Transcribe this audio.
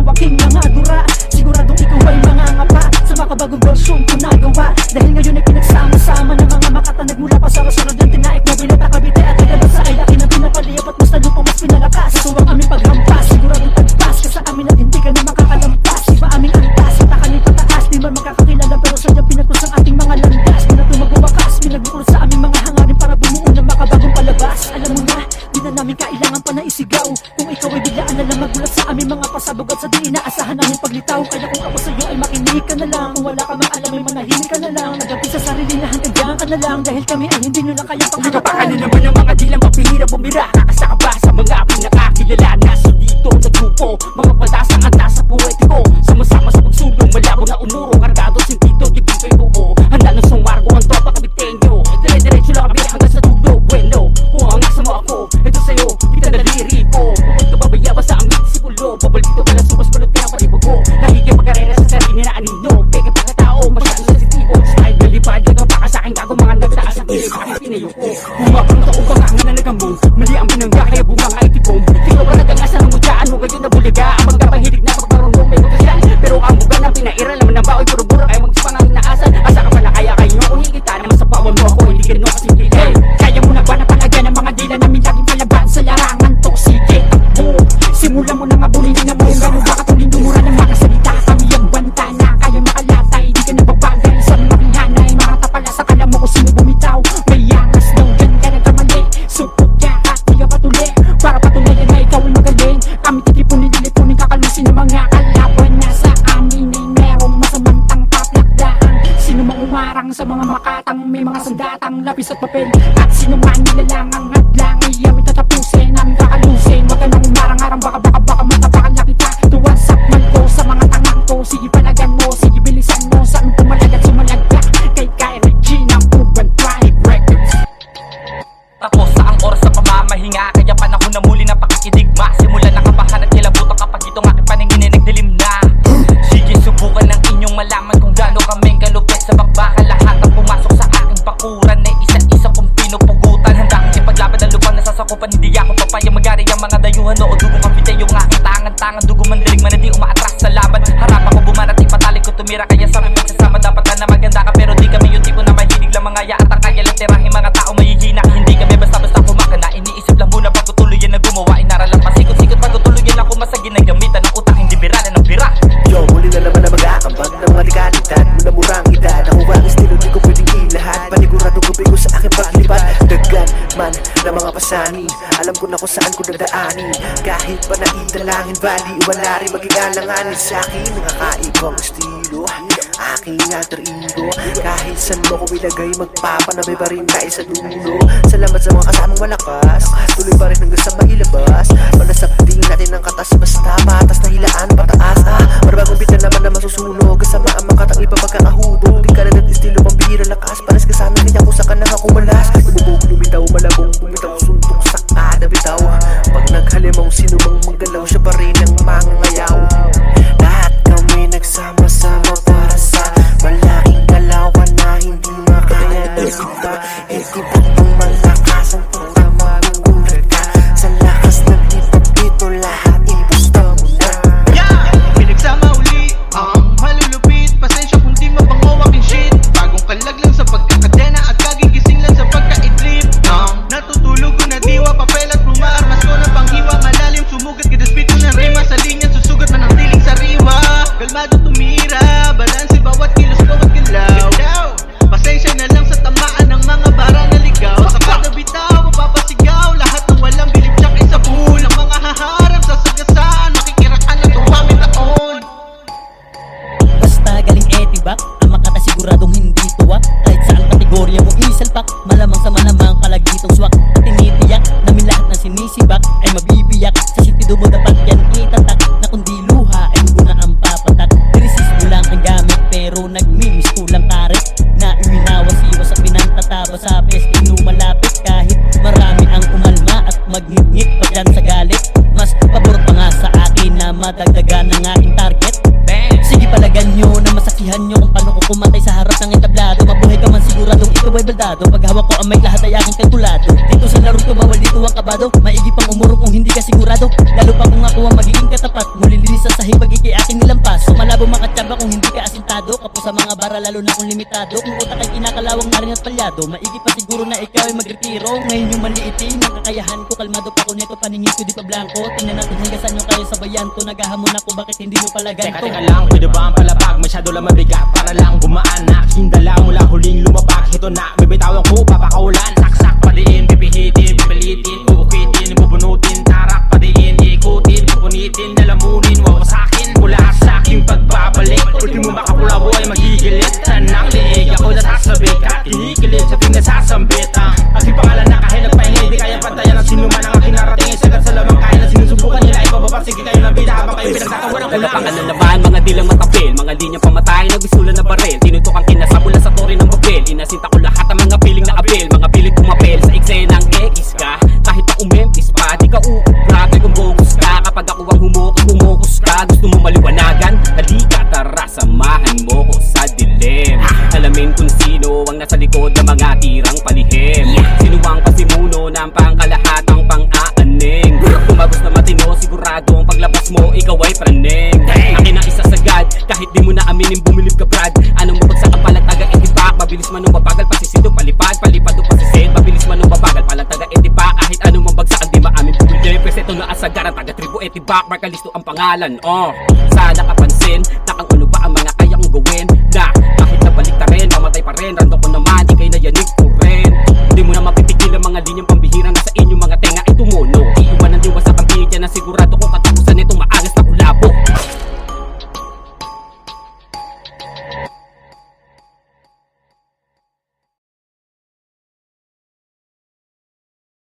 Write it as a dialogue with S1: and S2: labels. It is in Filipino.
S1: ang aking mga dura. Siguradong ikaw ay mangangapa sa makabagong version ko nagawa. Dahil ngayon ay pinagsama-sama ng mga makatanag mula pa sa Rosario ng tinaik na binata Cavite at Tagad sa ay laki na pinapaliyap at mas talo pa mas pinalakas. Suwang aming paghampas, siguradong tagpas ka sa amin at hindi ka na makakalampas. Iba aming antas at akalay pataas, di man makakakilala pero sadyang pinagkus ang ating mga landas. Pinato magbubakas, pinagbukulot sa aming mga hangarin para bumuo ng makabagong palabas. Alam mo na, di na namin kailangan pa na isigaw. Kung ikaw ay biglaan na lang magulat sa aming mga pasabog at sa di inaasahan namin paglitaw. Kaya kung ako sa'yo ay makinig ka na lang, kung wala ka mang alam ay manahimik ka na lang. Nagapit sa sarili na hanggang ka na lang, dahil kami ay hindi nyo lang kayang pagkakataan.
S2: Nagkapakan naman ng mga dilang mapihirap bumira. Kakasa ka ba sa mga pinakakilala na sa dito nagrupo? Mga palasang anta sa poetiko, sama-sama sa pagsulong, malabo na umuro. Kargado sintito, di ko'y buo. Handa na sa wargo ang tropa kabitenyo. Dire-diretso lang kami hanggang sa dulo. Bueno, kung ang nasa mo ako, ito sa'yo, kita naliri ko. Bukod ka babaya ba sa aming disipulo? Babalik ito ka na sumas balot kaya patibag ko. Nahigay magkarera sa sarili na anino. Peke pagkatao, masyado sensitibo. Style galipad, yaga baka sa'kin gago mga nagtaas ang pilig. Bakit pinayo ko? Bumapang taong pangangan na nagambong. Mali ang binangga kaya bumanga ay tipong. Tingnan ka nagangasa ng mudyaan mo ngayon na bulaga. Ang magkapahilig na pagparunong may magkasilan. Pero ang buga ng pinaira naman ng baoy puro-bura kaya magsipan ang inaasan. Asa ka pala kaya kayo kung higita naman sa pawan mo ako. Hindi ka no kasi hindi. Hey, kaya mo na ba na palaga ng mga dila namin laging palaban sa larangan to? Sige, takbo. Simulan mo na mabulin na mo. Gano'n ba katuling dumura ng mga salita? Kami ang banta na kaya makalatay. Di ka nababagay sa mga pinanay. Makata pala sa kala mo kung sino bumitaw. May angas daw dyan ka nagkamali. Supot ka at di ka patuli. Para patunayan na ikaw ay magaling. Kami titipunin, dilipunin, kakalusin ng mga kalaban na sa amin ay merong masamantang paplakdaan. Sino mang umarang sa mga makatang may mga sandatang lapis at papel. At sino man nilalang ang hadlang ay aming tatapusin, namin kakalusin. Huwag ka nang umarang-arang baka matapakan lang kita. Tuwasak man ko sa mga tangang ko. Sige palagan mo, sige bilisan mo. Saan pumalag at sumalag ka? Kay Regina Urban Tribe Records.
S3: Tapos sa ang oras sa pamamahinga, kaya panahon na muli na pakikidigma. Simulan na kabahan at kilabutan kapag itong aking paningin ay nagdilim na. Sige subukan ng inyong malaman kung gaano kaming galupit sa bakbakan. Lahat ang pumasok sa aking bakuran ay isa-isa kong pinupugutan. Handa akong ipaglaban ang lupang nasasakupan. Hindi ako papayang magari ang mga dayuhan. O dugo kang bite yung aking tangan-tangan. Dugo man dilig man hindi umaatras sa laban. Harap ako bumanat ipatalik ko tumira. Kaya sabi magsasama dapat na maganda ka. Pero di kami yung tipo na mahilig lang mga ya. At ang kaya lang tirahin mga tao mahihina. Hindi kami basta-basta kumakana. Iniisip lang muna bago tuluyan na gumawa. Inaral lang pasikot-sikot bago tuluyan ako masagin na gamitan ng utak. Hindi biralan ng bira.
S4: Yo, huli na naman na mag-aakambag ng mga likalidad. Muna-murang edad, ako ang estilo di ko pwedeng ilahat. Paniguradong gubi ko sa aking paglipad. Dagan man na mga pasanin, alam ko na kung saan ko dadaanin. Kahit pa naitalangin, bali wala rin maging alanganin sa akin. Nakakaibang estilo, aking alter ego. Kahit saan mo ko ilagay, magpapanabay pa rin tayo sa dulo. Salamat sa mga kasamang malakas, tuloy pa rin hanggang sa mailabas. Panasakting natin ang katas, basta patas na hilaan pataas. Marabagong bitan naman na masusunog, kasama ang makatang iba pagkakahubog. Di ka na estilo pambihira lakas, pares ka sa amin kaya kung saan ka nakakumalas. Lumubog, lumitaw, malabong, bumitaw, suntok sa kada bitaw. Pag naghalimaw, sino mang manggalaw, siya pa rin ang mangangayaw. Lahat kami nagsama-sama para sa malaking galawan na hindi makakita. Itibot ang malakas ang pagkamalang ulat ka. Sa lakas ng hip-hop dito lahat ibusta mo na.
S5: Pinagsama uli ang malulupit. Pasensya kung di mabango aking shit. Bagong kalag lang sa pagkakadena at kagigising lang sa pagka-idlip. Natutulog ko na diwa, papel at pluma. Armas ko na panghiwa, malalim sumugat. Kidaspit ko ng rima sa linya, susugat na ng tiling sariwa. Kalmado tumira, balanse bawat kilos ko at galaw. Pasensya na lang sa tamaan ng mga bara na ligaw. Sa kada bitaw, mapapasigaw. Lahat ng walang bilib tsak ay sa pool. Ang mga haharap sa sagasaan, makikirakan at tumami taon.
S6: Basta galing etibak, ang makata siguradong hindi tuwak. Kahit saan kategorya mo isalpak, malamang sa manamang kalagitong swak. At tinitiyak namin lahat ng sinisibak ay mabibiyak. Sa sitido mo dapat yan itatak, na kundi luha ay dugo na ang papatak. Resist mo lang ang gamit pero nagmimis kulang karet. Na iwinawas-iwas at pinantataba sa pestino malapit. Kahit marami ang umalma at maghingit pa dyan sa galit. Mas pabor pa nga sa akin na madagdagan ang aking target. Sige palagan nyo na masaksihan nyo kung paano ko kumatay sa harap ng entablado. Mabuhay ka man siguradong ikaw ay baldado. Pag hawak ko ang mic lahat ay aking kalkulado. Dito sa laro ko bawal dito ang kabado. sigurado maigi pang umurong kung hindi ka sigurado. Lalo pa kung ako ang magiging katapat, muli lilisan sa hibag aking nilampas. So malabo makatsamba kung hindi ka asintado, kapos sa mga bara lalo na kung limitado. Kung utak ay kinakalawang na rin at palyado, maigi pa siguro na ikaw ay magretiro. Ngayon yung maliitin ang kakayahan ko, kalmado pa ko neto, paningin ko di pa blanco. Tingnan natin hanggang saan nyo kayo sabayan to, naghahamon ako bakit hindi mo pala ganito.
S7: Teka lang, pwede ba ang palapag? Masyado lang mabigat para lang gumaan na aking dala mula huling lumapag. Ito na, bibitawan ko, papakaulan. Saksak pa diin, pipihitin, pipilitin, bubukitin, bubunutin, tarak pa diin, ikutin, pupunitin, lalamunin, wawasakin, mula sa aking pagbabalik. Ultimo makapulabo ay magigilit, tanang liig ako nasasabik at kinikilit sa ting nasasambit. Aking pangalan na kahit nagpahinga, hindi kaya pantayan ang sino man ang aking narating. Sagat sa lamang kaya na sinusubukan nila ay pababa. Sige kayo ng bida habang kayo pinagtatawanan ko lang.
S2: Lalapangan naman, mga dilang matapil, mga linyang pamatay na bisulan na barel. Tinutok ang kinasabula sa tori ng babel. Inasinta ko lahat ang mga piling na abil, mga piling kumapel sa eksenang X ka. Kahit pa umempis pa, di ka uugrate kung bogus ka. Kapag ako ang humukus ka, gusto mo maliwanagan? Halika tara, samahan mo ko sa dilim. Alamin kung sino ang nasa likod ng mga tirang palihim. Sino ang pasimuno ng pangkalahatang pang-aaning. Tumagos na matino, sigurado ang paglabas mo, ikaw ay praning. Akin ang isasagad, kahit di mo na aminin, bumilib ka brad. Anong mabagsak ang palantaga, itipak. Mabilis man nung mabagal, pasisido, palipad, palipad o pasisid. Mabilis man nung mabagal, palantaga, itipak. Kahit anong mabagsak, di maamin, bumili. Preseto na asagaran, taga-tribo, itipak. Markalisto ang pangalan, sana kapansin, na kang ano ba ang mga kaya kong gawin. Na kahit nabalik ta rin, mamatay pa rin. Random ko naman, ikay na yanig ko rin. Di mo na mapipigil ang mga linyang pambihira na sa inyong mga tenga ay tumuno. Iiwan ang diwa sa kambitya na sigurado kung katapusan itong